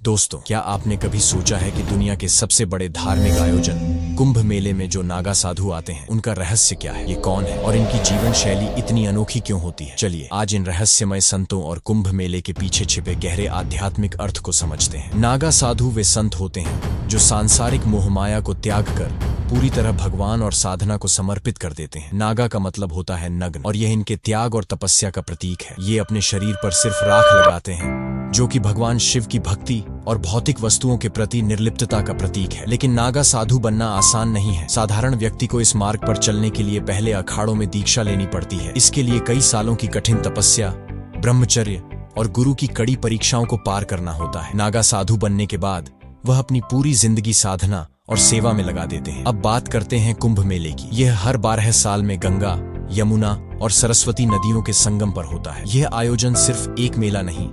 दोस्तों, क्या आपने कभी सोचा है कि दुनिया के सबसे बड़े धार्मिक आयोजन कुंभ मेले में जो नागा साधु आते हैं, उनका रहस्य क्या है? ये कौन है और इनकी जीवन शैली इतनी अनोखी क्यों होती है? चलिए आज इन रहस्यमय संतों और कुंभ मेले के पीछे छिपे गहरे आध्यात्मिक अर्थ को समझते हैं। नागा साधु वे संत होते हैं जो सांसारिक मोहमाया को त्याग कर पूरी तरह भगवान और साधना को समर्पित कर देते हैं। नागा का मतलब होता है नग्न, और यह इनके त्याग और तपस्या का प्रतीक है। ये अपने शरीर पर सिर्फ राख लगाते हैं, जो कि भगवान शिव की भक्ति और भौतिक वस्तुओं के प्रति निर्लिप्तता का प्रतीक है। लेकिन नागा साधु बनना आसान नहीं है। साधारण व्यक्ति को इस मार्ग पर चलने के लिए पहले अखाड़ों में दीक्षा लेनी पड़ती है। इसके लिए कई सालों की कठिन तपस्या, ब्रह्मचर्य और गुरु की कड़ी परीक्षाओं को पार करना होता है। नागा साधु बनने के बाद वह अपनी पूरी जिंदगी साधना और सेवा में लगा देते हैं। अब बात करते हैं कुंभ मेले की। यह हर 12 साल में गंगा, यमुना और सरस्वती नदियों के संगम पर होता है। यह आयोजन सिर्फ एक मेला नहीं,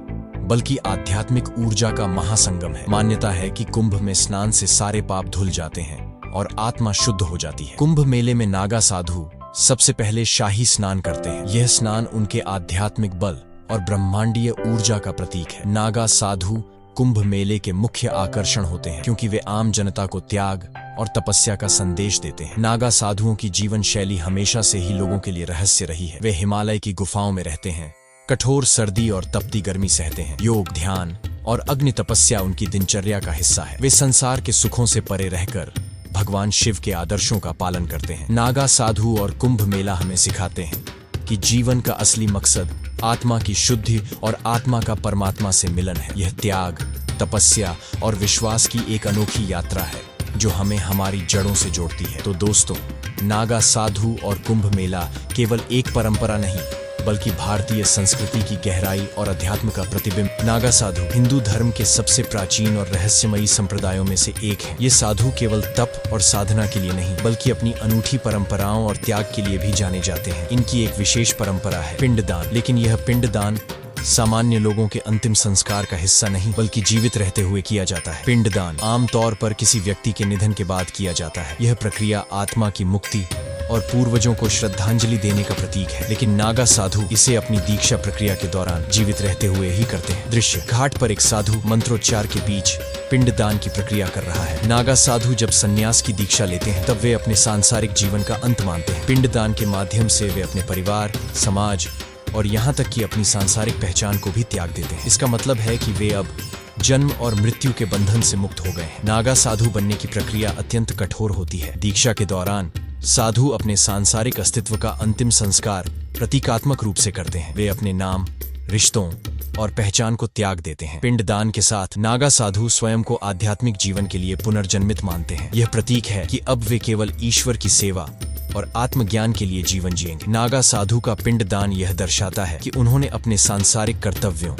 बल्कि आध्यात्मिक ऊर्जा का महासंगम है। मान्यता है कि कुंभ में स्नान से सारे पाप धुल जाते हैं और आत्मा शुद्ध हो जाती है। कुंभ मेले में नागा साधु सबसे पहले शाही स्नान करते हैं। यह स्नान उनके आध्यात्मिक बल और ब्रह्मांडीय ऊर्जा का प्रतीक है। नागा साधु कुंभ मेले के मुख्य आकर्षण होते हैं, क्योंकि वे आम जनता को त्याग और तपस्या का संदेश देते हैं। नागा साधुओं की जीवन शैली हमेशा से ही लोगों के लिए रहस्य रही है। वे हिमालय की गुफाओं में रहते हैं, कठोर सर्दी और तपती गर्मी सहते हैं। योग, ध्यान और अग्नि तपस्या उनकी दिनचर्या का हिस्सा है। वे संसार के सुखों से परे रहकर भगवान शिव के आदर्शों का पालन करते हैं। नागा साधु और कुंभ मेला हमें सिखाते हैं कि जीवन का असली मकसद आत्मा की शुद्धि और आत्मा का परमात्मा से मिलन है। यह त्याग, तपस्या और विश्वास की एक अनोखी यात्रा है जो हमें हमारी जड़ों से जोड़ती है। तो दोस्तों, नागा साधु और कुंभ मेला केवल एक परंपरा नहीं, बल्कि भारतीय संस्कृति की गहराई और अध्यात्म का प्रतिबिंब। नागा साधु हिंदू धर्म के सबसे प्राचीन और रहस्यमयी संप्रदायों में से एक है। ये साधु केवल तप और साधना के लिए नहीं, बल्कि अपनी अनूठी परंपराओं और त्याग के लिए भी जाने जाते हैं। इनकी एक विशेष परंपरा है पिंडदान, लेकिन यह पिंडदान सामान्य लोगों के अंतिम संस्कार का हिस्सा नहीं, बल्कि जीवित रहते हुए किया जाता है। पिंडदान आमतौर पर किसी व्यक्ति के निधन के बाद किया जाता है। यह प्रक्रिया आत्मा की मुक्ति और पूर्वजों को श्रद्धांजलि देने का प्रतीक है, लेकिन नागा साधु इसे अपनी दीक्षा प्रक्रिया के दौरान जीवित रहते हुए ही करते हैं। दृश्य: घाट पर एक साधु मंत्रोच्चार के बीच पिंडदान की प्रक्रिया कर रहा है। नागा साधु जब संन्यास की दीक्षा लेते हैं, तब वे अपने सांसारिक जीवन का अंत मानते हैं। पिंडदान के माध्यम से वे अपने परिवार, समाज और यहाँ तक कि अपनी सांसारिक पहचान को भी त्याग देते हैं। इसका मतलब है कि वे अब जन्म और मृत्यु के बंधन से मुक्त हो गए हैं। नागा साधु बनने की प्रक्रिया अत्यंत कठोर होती है। दीक्षा के दौरान साधु अपने सांसारिक अस्तित्व का अंतिम संस्कार प्रतीकात्मक रूप से करते हैं। वे अपने नाम, रिश्तों और पहचान को त्याग देते हैं। पिंडदान के साथ नागा साधु स्वयं को आध्यात्मिक जीवन के लिए पुनर्जन्मित मानते हैं। यह प्रतीक है कि अब वे केवल ईश्वर की सेवा और आत्मज्ञान के लिए जीवन जिएंगे। नागा साधु का पिंडदान यह दर्शाता है कि उन्होंने अपने सांसारिक कर्तव्यों,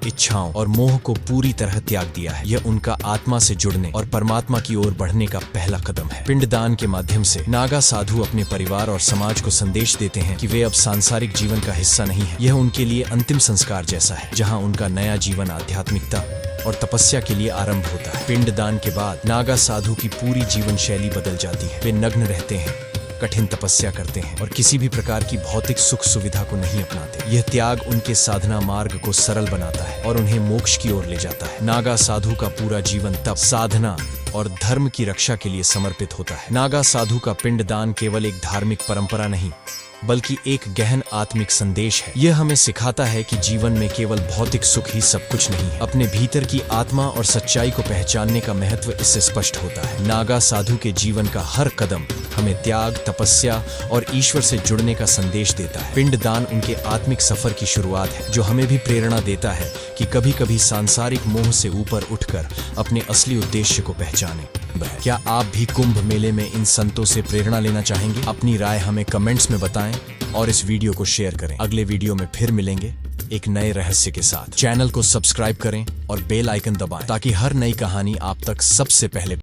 इच्छाओं और मोह को पूरी तरह त्याग दिया है। यह उनका आत्मा से जुड़ने और परमात्मा की ओर बढ़ने का पहला कदम है। पिंडदान के माध्यम से नागा साधु अपने परिवार और समाज को संदेश देते हैं कि वे अब सांसारिक जीवन का हिस्सा नहीं है। यह उनके लिए अंतिम संस्कार जैसा है, जहां उनका नया जीवन आध्यात्मिकता और तपस्या के लिए आरंभ होता है। पिंडदान के बाद नागा साधु की पूरी जीवन शैली बदल जाती है। वे नग्न रहते हैं, कठिन तपस्या करते हैं और किसी भी प्रकार की भौतिक सुख सुविधा को नहीं अपनाते। यह त्याग उनके साधना मार्ग को सरल बनाता है और उन्हें मोक्ष की ओर ले जाता है। नागा साधु का पूरा जीवन तप, साधना और धर्म की रक्षा के लिए समर्पित होता है। नागा साधु का पिंडदान केवल एक धार्मिक परंपरा नहीं, बल्कि एक गहन आत्मिक संदेश है। यह हमें सिखाता है कि जीवन में केवल भौतिक सुख ही सब कुछ नहीं है। अपने भीतर की आत्मा और सच्चाई को पहचानने का महत्व इससे स्पष्ट होता है। नागा साधु के जीवन का हर कदम हमें त्याग, तपस्या और ईश्वर से जुड़ने का संदेश देता है। पिंडदान उनके आत्मिक सफर की शुरुआत है, जो हमें भी प्रेरणा देता है कि कभी कभी सांसारिक मोह से ऊपर उठकर अपने असली उद्देश्य को पहचानें। क्या आप भी कुंभ मेले में इन संतों से प्रेरणा लेना चाहेंगे? अपनी राय हमें कमेंट्स में बताएं और इस वीडियो को शेयर करें। अगले वीडियो में फिर मिलेंगे एक नए रहस्य के साथ। चैनल को सब्सक्राइब करें और बेल आइकन दबाएं, ताकि हर नई कहानी आप तक सबसे पहले